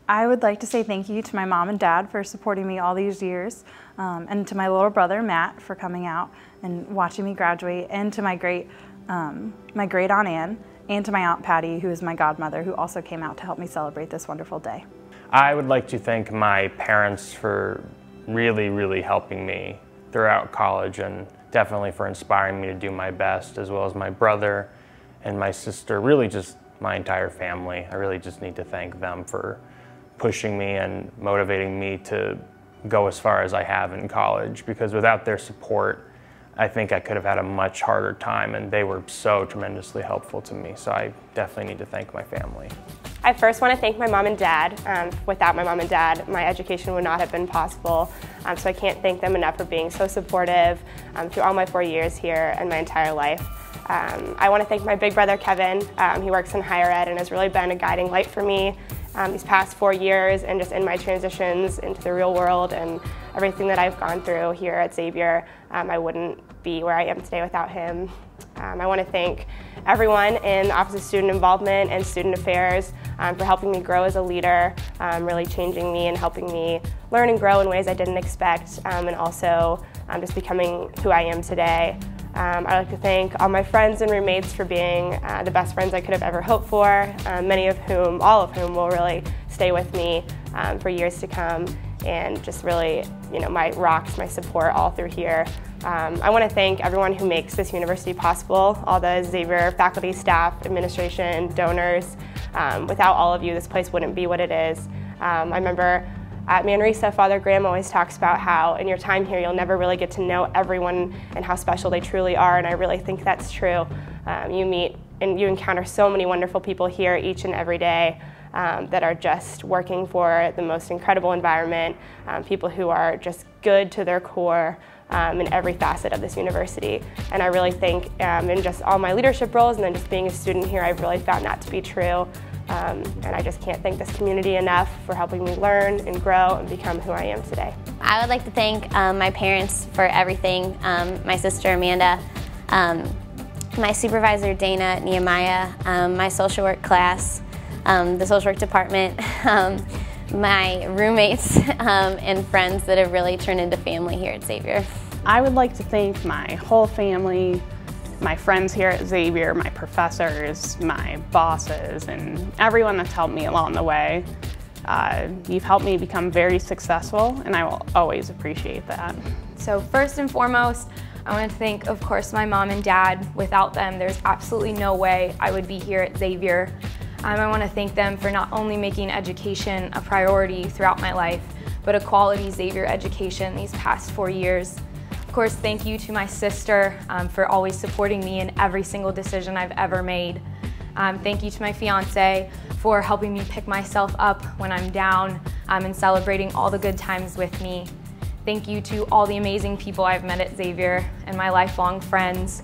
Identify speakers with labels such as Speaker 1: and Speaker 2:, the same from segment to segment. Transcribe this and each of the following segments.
Speaker 1: I would like to say thank you to my mom and dad for supporting me all these years, and to my little brother Matt for coming out and watching me graduate, and to my great Aunt Ann, and to my Aunt Patty, who is my godmother, who also came out to help me celebrate this wonderful day.
Speaker 2: I would like to thank my parents for really helping me throughout college, and definitely for inspiring me to do my best, as well as my brother and my sister, really just my entire family. I really just need to thank them for pushing me and motivating me to go as far as I have in college, because without their support, I think I could have had a much harder time, and they were so tremendously helpful to me. So I definitely need to thank my family.
Speaker 3: I first want to thank my mom and dad. Without my mom and dad, my education would not have been possible. So I can't thank them enough for being so supportive through all my 4 years here and my entire life. I want to thank my big brother Kevin. He works in higher ed and has really been a guiding light for me these past 4 years, and just in my transitions into the real world and everything that I've gone through here at Xavier. I wouldn't be where I am today without him. I want to thank everyone in the Office of Student Involvement and Student Affairs for helping me grow as a leader, really changing me and helping me learn and grow in ways I didn't expect, and also just becoming who I am today. I'd like to thank all my friends and roommates for being the best friends I could have ever hoped for, all of whom will really stay with me for years to come, and just really, my rocks, my support all through here. I want to thank everyone who makes this university possible, all the Xavier faculty, staff, administration, donors. Without all of you, this place wouldn't be what it is. I remember at Manresa, Father Graham always talks about how in your time here you'll never really get to know everyone and how special they truly are, and I really think that's true. You meet and you encounter so many wonderful people here each and every day that are just working for the most incredible environment, people who are just good to their core in every facet of this university. And I really think in just all my leadership roles and then just being a student here, I've really found that to be true. And I just can't thank this community enough for helping me learn and grow and become who I am today.
Speaker 4: I would like to thank my parents for everything, my sister Amanda, my supervisor Dana, Nehemiah, my social work class, the social work department, my roommates and friends that have really turned into family here at Xavier.
Speaker 5: I would like to thank my whole family, my friends here at Xavier, my professors, my bosses, and everyone that's helped me along the way. You've helped me become very successful, and I will always appreciate that.
Speaker 6: So first and foremost, I want to thank, of course, my mom and dad. Without them, there's absolutely no way I would be here at Xavier. I want to thank them for not only making education a priority throughout my life, but a quality Xavier education these past 4 years. Of course, thank you to my sister for always supporting me in every single decision I've ever made. Thank you to my fiance for helping me pick myself up when I'm down and celebrating all the good times with me. Thank you to all the amazing people I've met at Xavier and my lifelong friends.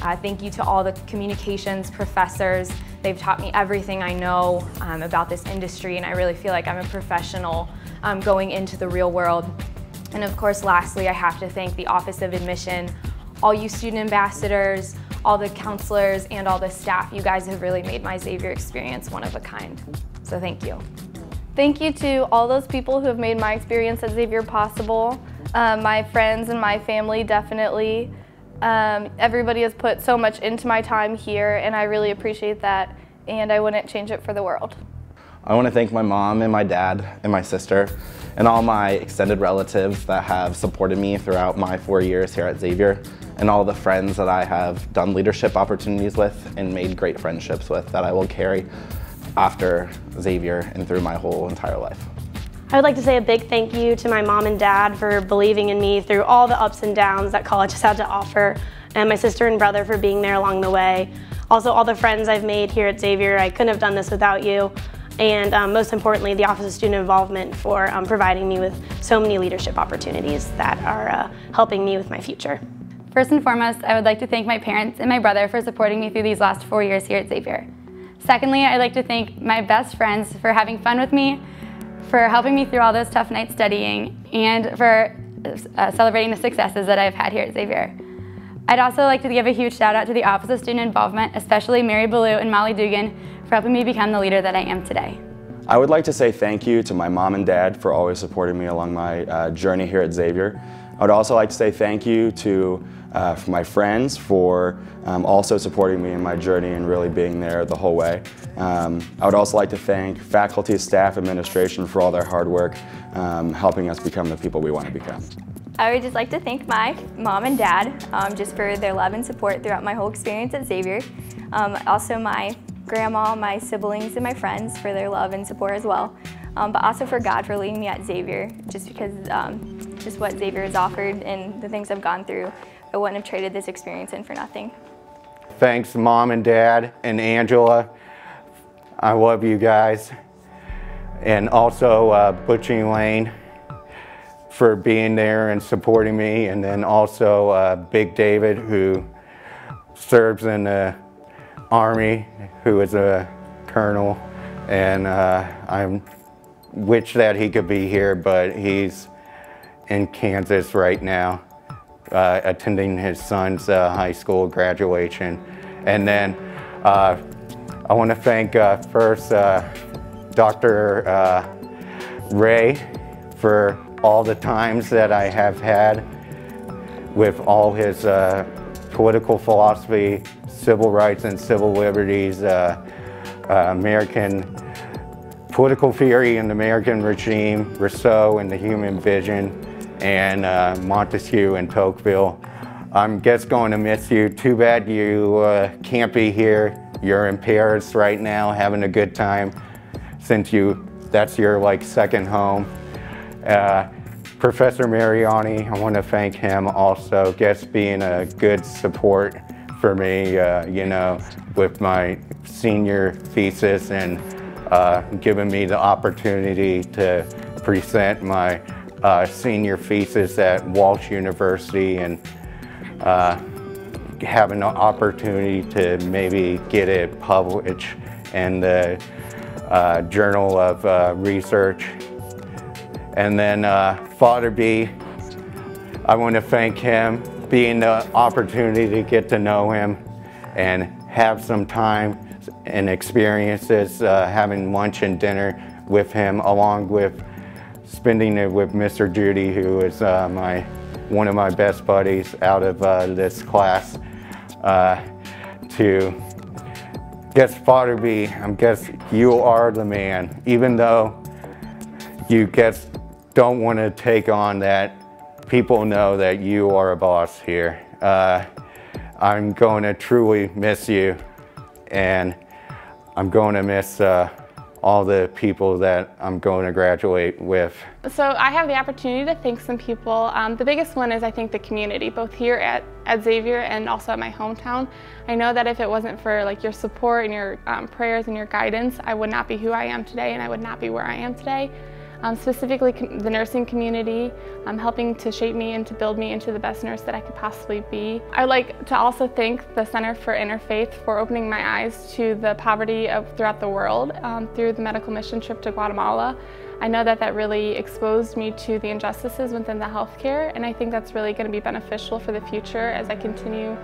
Speaker 6: Thank you to all the communications professors. They've taught me everything I know about this industry, and I really feel like I'm a professional going into the real world. And of course, lastly, I have to thank the Office of Admission, all you student ambassadors, all the counselors, and all the staff. You guys have really made my Xavier experience one of a kind. So thank you.
Speaker 7: Thank you to all those people who have made my experience at Xavier possible. My friends and my family, definitely. Everybody has put so much into my time here, and I really appreciate that, and I wouldn't change it for the world.
Speaker 8: I want to thank my mom and my dad and my sister and all my extended relatives that have supported me throughout my 4 years here at Xavier, and all the friends that I have done leadership opportunities with and made great friendships with that I will carry after Xavier and through my whole entire life.
Speaker 9: I would like to say a big thank you to my mom and dad for believing in me through all the ups and downs that college has had to offer, and my sister and brother for being there along the way. Also, all the friends I've made here at Xavier, I couldn't have done this without you. And most importantly, the Office of Student Involvement for providing me with so many leadership opportunities that are helping me with my future.
Speaker 10: First and foremost, I would like to thank my parents and my brother for supporting me through these last 4 years here at Xavier. Secondly, I'd like to thank my best friends for having fun with me, for helping me through all those tough nights studying, and for celebrating the successes that I've had here at Xavier. I'd also like to give a huge shout out to the Office of Student Involvement, especially Mary Ballou and Molly Dugan, for helping me become the leader that I am today.
Speaker 11: I would like to say thank you to my mom and dad for always supporting me along my journey here at Xavier. I would also like to say thank you to my friends for also supporting me in my journey and really being there the whole way. I would also like to thank faculty, staff, administration for all their hard work helping us become the people we want to become.
Speaker 12: I would just like to thank my mom and dad just for their love and support throughout my whole experience at Xavier. Also my grandma, my siblings, and my friends for their love and support as well. But also for God for leading me at Xavier, just because just what Xavier has offered and the things I've gone through, I wouldn't have traded this experience in for nothing.
Speaker 13: Thanks Mom and Dad and Angela. I love you guys. And also Butchie Lane for being there and supporting me, and then also Big David, who serves in the Army, who is a colonel, and I wish that he could be here, but he's in Kansas right now, attending his son's high school graduation. And then I want to thank first Dr. Ray for all the times that I have had with all his political philosophy, civil rights and civil liberties, American political theory and the American regime, Rousseau and the human vision, and Montesquieu and Tocqueville. I'm just going to miss you. Too bad you can't be here. You're in Paris right now having a good time since that's your like second home. Professor Mariani, I want to thank him also, just being a good support for me, you know, with my senior thesis and giving me the opportunity to present my senior thesis at Walsh University and having the opportunity to maybe get it published in the Journal of Research. And then Father B, I want to thank him, being the opportunity to get to know him and have some time and experiences, having lunch and dinner with him, along with spending it with Mr. Judy, who is one of my best buddies out of this class. To guess Father B, I guess you are the man, even though you don't want to take on that. People know that you are a boss here. I'm going to truly miss you, and I'm going to miss all the people that I'm going to graduate with.
Speaker 5: So I have the opportunity to thank some people. The biggest one is I think the community, both here at Xavier and also at my hometown. I know that if it wasn't for like your support and your prayers and your guidance, I would not be who I am today, and I would not be where I am today. Specifically the nursing community, helping to shape me and to build me into the best nurse that I could possibly be. I'd like to also thank the Center for Interfaith for opening my eyes to the poverty throughout the world through the medical mission trip to Guatemala. I know that really exposed me to the injustices within the healthcare, and I think that's really going to be beneficial for the future as I continue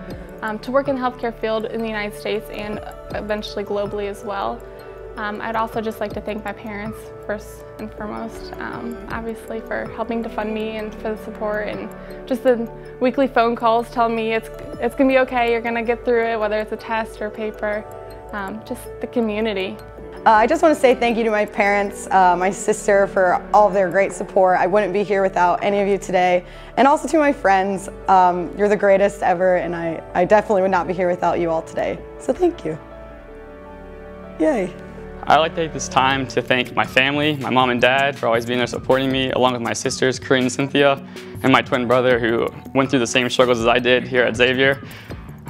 Speaker 5: to work in the healthcare field in the United States and eventually globally as well. I'd also just like to thank my parents first and foremost, obviously for helping to fund me and for the support and just the weekly phone calls telling me it's going to be okay, you're going to get through it, whether it's a test or paper, just the community.
Speaker 14: I just want to say thank you to my parents, my sister for all of their great support. I wouldn't be here without any of you today. And also to my friends, you're the greatest ever, and I definitely would not be here without you all today. So thank you. Yay.
Speaker 15: I'd like to take this time to thank my family, my mom and dad, for always being there supporting me, along with my sisters, Corinne and Cynthia, and my twin brother, who went through the same struggles as I did here at Xavier.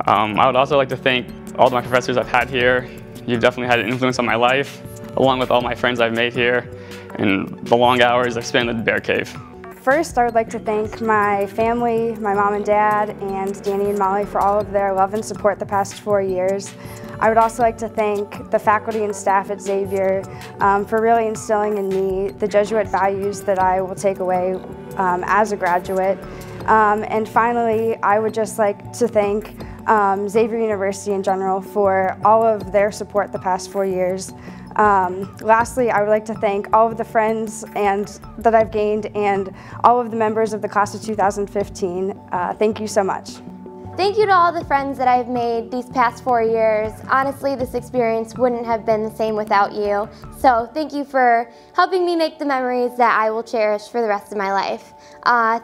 Speaker 15: I would also like to thank all of my professors I've had here. You've definitely had an influence on my life, along with all my friends I've made here, and the long hours I've spent in the bear cave.
Speaker 16: First, I would like to thank my family, my mom and dad, and Danny and Molly for all of their love and support the past 4 years. I would also like to thank the faculty and staff at Xavier for really instilling in me the Jesuit values that I will take away as a graduate. And finally, I would just like to thank Xavier University in general for all of their support the past 4 years. Lastly, I would like to thank all of the friends that I've gained and all of the members of the class of 2015. Thank you so much.
Speaker 4: Thank you to all the friends that I've made these past 4 years. Honestly, this experience wouldn't have been the same without you. So thank you for helping me make the memories that I will cherish for the rest of my life.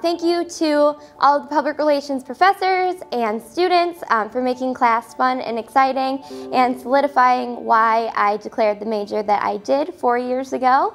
Speaker 4: Thank you to all the public relations professors and students for making class fun and exciting and solidifying why I declared the major that I did 4 years ago.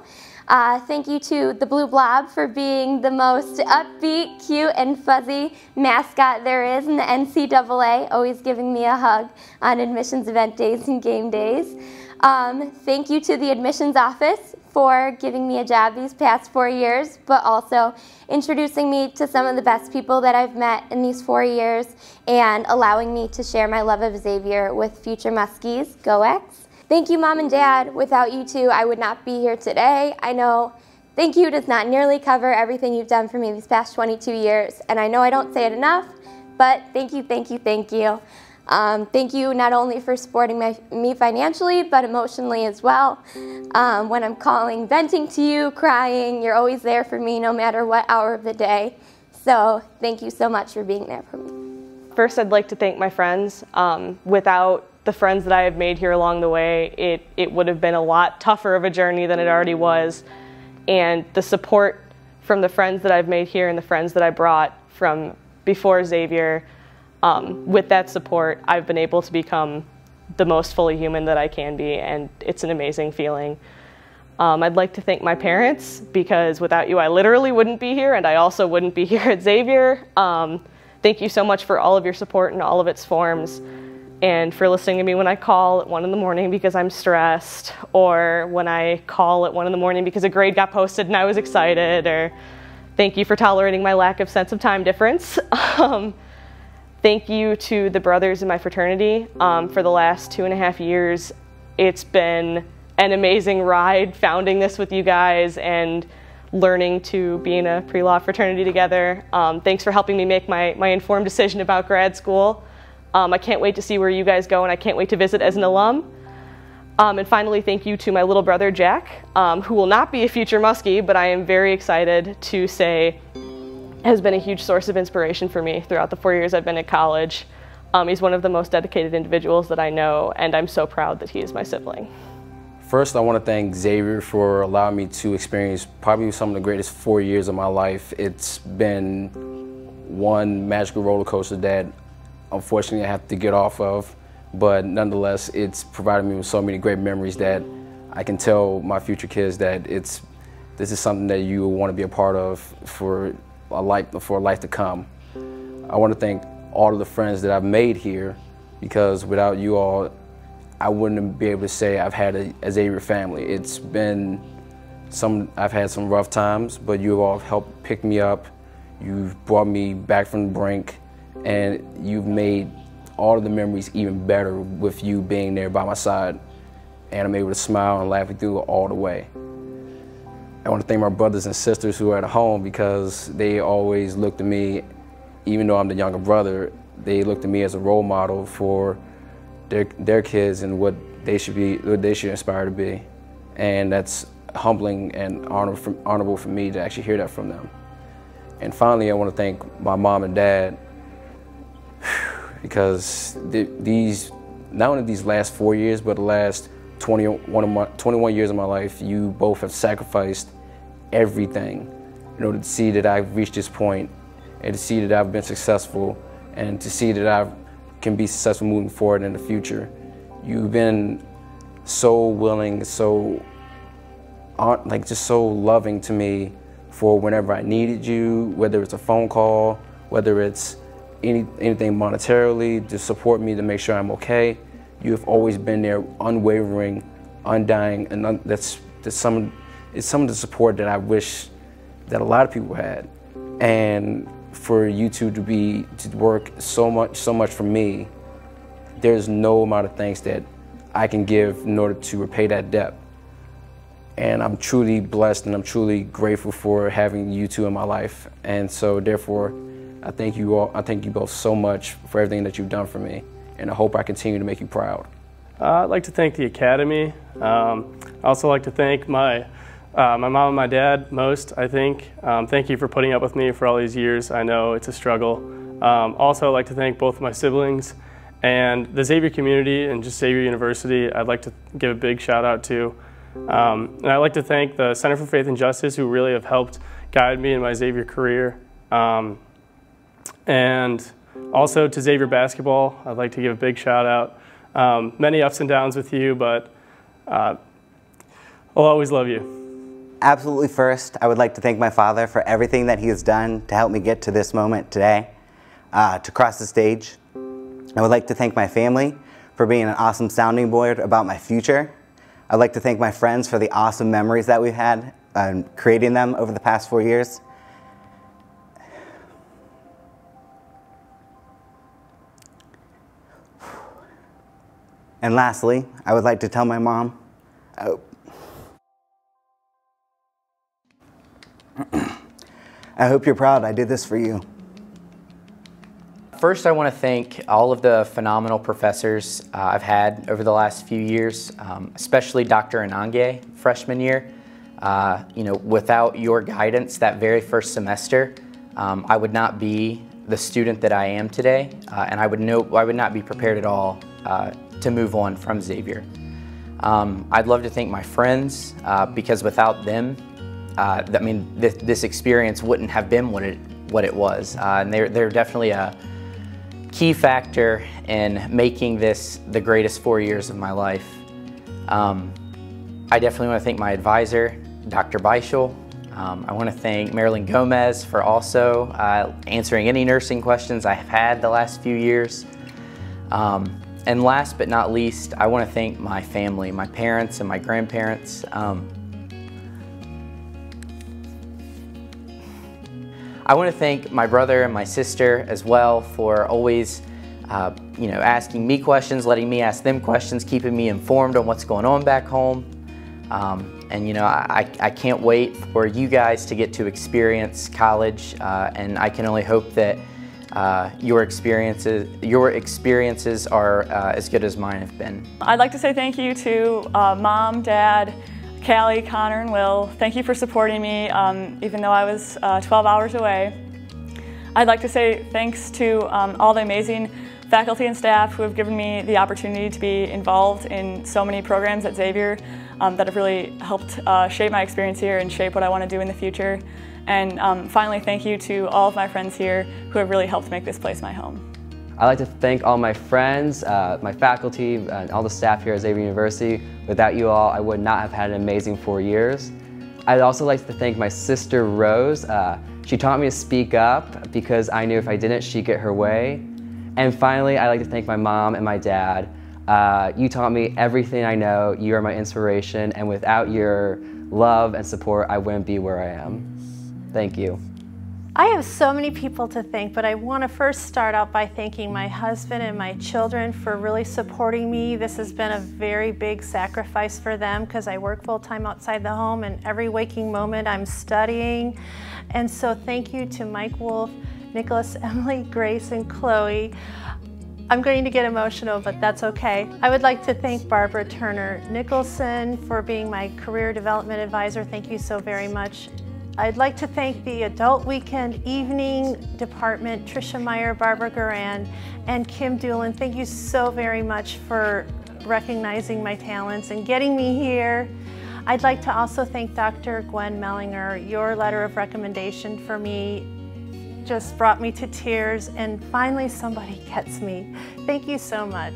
Speaker 4: Thank you to the Blue Blob for being the most upbeat, cute, and fuzzy mascot there is in the NCAA, always giving me a hug on admissions event days and game days. Thank you to the admissions office for giving me a job these past 4 years, but also introducing me to some of the best people that I've met in these 4 years and allowing me to share my love of Xavier with future Muskies. Go X! Thank you, Mom and Dad. Without you two, I would not be here today. I know thank you does not nearly cover everything you've done for me these past 22 years, and I know I don't say it enough, but thank you, thank you, thank you. Thank you not only for supporting me financially, but emotionally as well. When I'm calling, venting to you, crying, you're always there for me no matter what hour of the day. So thank you so much for being there for me.
Speaker 17: First, I'd like to thank my friends. Without the friends that I have made here along the way, it would have been a lot tougher of a journey than it already was. And the support from the friends that I've made here and the friends that I brought from before Xavier, with that support, I've been able to become the most fully human that I can be, and it's an amazing feeling. I'd like to thank my parents, because without you I literally wouldn't be here, and I also wouldn't be here at Xavier. Thank you so much for all of your support in all of its forms, and for listening to me when I call at 1 in the morning because I'm stressed, or when I call at 1 in the morning because a grade got posted and I was excited, or thank you for tolerating my lack of sense of time difference. Thank you to the brothers in my fraternity. For the last 2.5 years, it's been an amazing ride founding this with you guys and learning to be in a pre-law fraternity together. Thanks for helping me make my informed decision about grad school. I can't wait to see where you guys go, and I can't wait to visit as an alum. And finally, thank you to my little brother, Jack, who will not be a future Muskie, but I am very excited to say has been a huge source of inspiration for me throughout the 4 years I've been at college. He's one of the most dedicated individuals that I know, and I'm so proud that he is my sibling.
Speaker 18: First, I want to thank Xavier for allowing me to experience probably some of the greatest 4 years of my life. It's been one magical roller coaster that unfortunately I have to get off of, but nonetheless, it's provided me with so many great memories that I can tell my future kids that this is something that you want to be a part of for a life to come. I want to thank all of the friends that I've made here, because without you all, I wouldn't be able to say I've had a Xavier family. It's been I've had some rough times, but you all have helped pick me up. You've brought me back from the brink, and you've made all of the memories even better with you being there by my side. And I'm able to smile and laugh with you all the way. I want to thank my brothers and sisters who are at home, because they always looked at me, even though I'm the younger brother, they looked at me as a role model for their kids and what they should aspire to be. And that's humbling and honorable for me to actually hear that from them. And finally, I want to thank my mom and dad, because not only these last 4 years, but the last 21 years of my life, you both have sacrificed everything in order to see that I've reached this point, and to see that I've been successful, and to see that I can be successful moving forward in the future. You've been so willing, just so loving to me for whenever I needed you, whether it's a phone call, whether it's anything monetarily to support me to make sure I'm okay. You have always been there, unwavering, undying, and it's some of the support that I wish that a lot of people had. And for you two to work so much for me, there's no amount of thanks that I can give in order to repay that debt. And I'm truly blessed, and I'm truly grateful for having you two in my life. And so therefore, I thank you both so much for everything that you've done for me, and I hope I continue to make you proud.
Speaker 19: I'd like to thank the Academy. I'd also like to thank my mom and my dad most, I think. Thank you for putting up with me for all these years. I know it's a struggle. Also, I'd like to thank both my siblings and the Xavier community and just Xavier University. I'd like to give a big shout out to. And I'd like to thank the Center for Faith and Justice, who really have helped guide me in my Xavier career. And also to Xavier basketball, I'd like to give a big shout out. Many ups and downs with you, but I'll always love you.
Speaker 20: Absolutely first, I would like to thank my father for everything that he has done to help me get to this moment today, to cross the stage. I would like to thank my family for being an awesome sounding board about my future. I'd like to thank my friends for the awesome memories that we've had and creating them over the past 4 years. And lastly, I would like to tell my mom, I hope you're proud I did this for you.
Speaker 21: First, I want to thank all of the phenomenal professors I've had over the last few years, especially Dr. Anange, freshman year. Without your guidance that very first semester, I would not be the student that I am today, and I would not be prepared at all to move on from Xavier. I'd love to thank my friends because without them, this experience wouldn't have been what it was. And they're definitely a key factor in making this the greatest 4 years of my life. I definitely want to thank my advisor, Dr. Beischel. I want to thank Marilyn Gomez for also answering any nursing questions I have had the last few years. And last but not least, I want to thank my family, my parents and my grandparents. I want to thank my brother and my sister as well for always asking me questions, letting me ask them questions, keeping me informed on what's going on back home. I can't wait for you guys to get to experience college, and I can only hope that your experiences are as good as mine have been.
Speaker 22: I'd like to say thank you to Mom, Dad, Callie, Connor, and Will. Thank you for supporting me, even though I was 12 hours away. I'd like to say thanks to all the amazing faculty and staff who have given me the opportunity to be involved in so many programs at Xavier that have really helped shape my experience here and shape what I want to do in the future. And finally, thank you to all of my friends here who have really helped make this place my home.
Speaker 23: I'd like to thank all my friends, my faculty, and all the staff here at Xavier University. Without you all, I would not have had an amazing 4 years. I'd also like to thank my sister, Rose. She taught me to speak up because I knew if I didn't, she'd get her way. And finally, I'd like to thank my mom and my dad. You taught me everything I know. You are my inspiration, and without your love and support, I wouldn't be where I am. Thank you.
Speaker 24: I have so many people to thank, but I want to first start out by thanking my husband and my children for really supporting me. This has been a very big sacrifice for them because I work full-time outside the home, and every waking moment I'm studying. And so thank you to Mike Wolf, Nicholas, Emily, Grace, and Chloe. I'm going to get emotional, but that's okay. I would like to thank Barbara Turner Nicholson for being my career development advisor. Thank you so very much. I'd like to thank the Adult Weekend Evening Department, Tricia Meyer, Barbara Garand, and Kim Doolin. Thank you so very much for recognizing my talents and getting me here. I'd like to also thank Dr. Gwen Mellinger. Your letter of recommendation for me just brought me to tears, and finally somebody gets me. Thank you so much.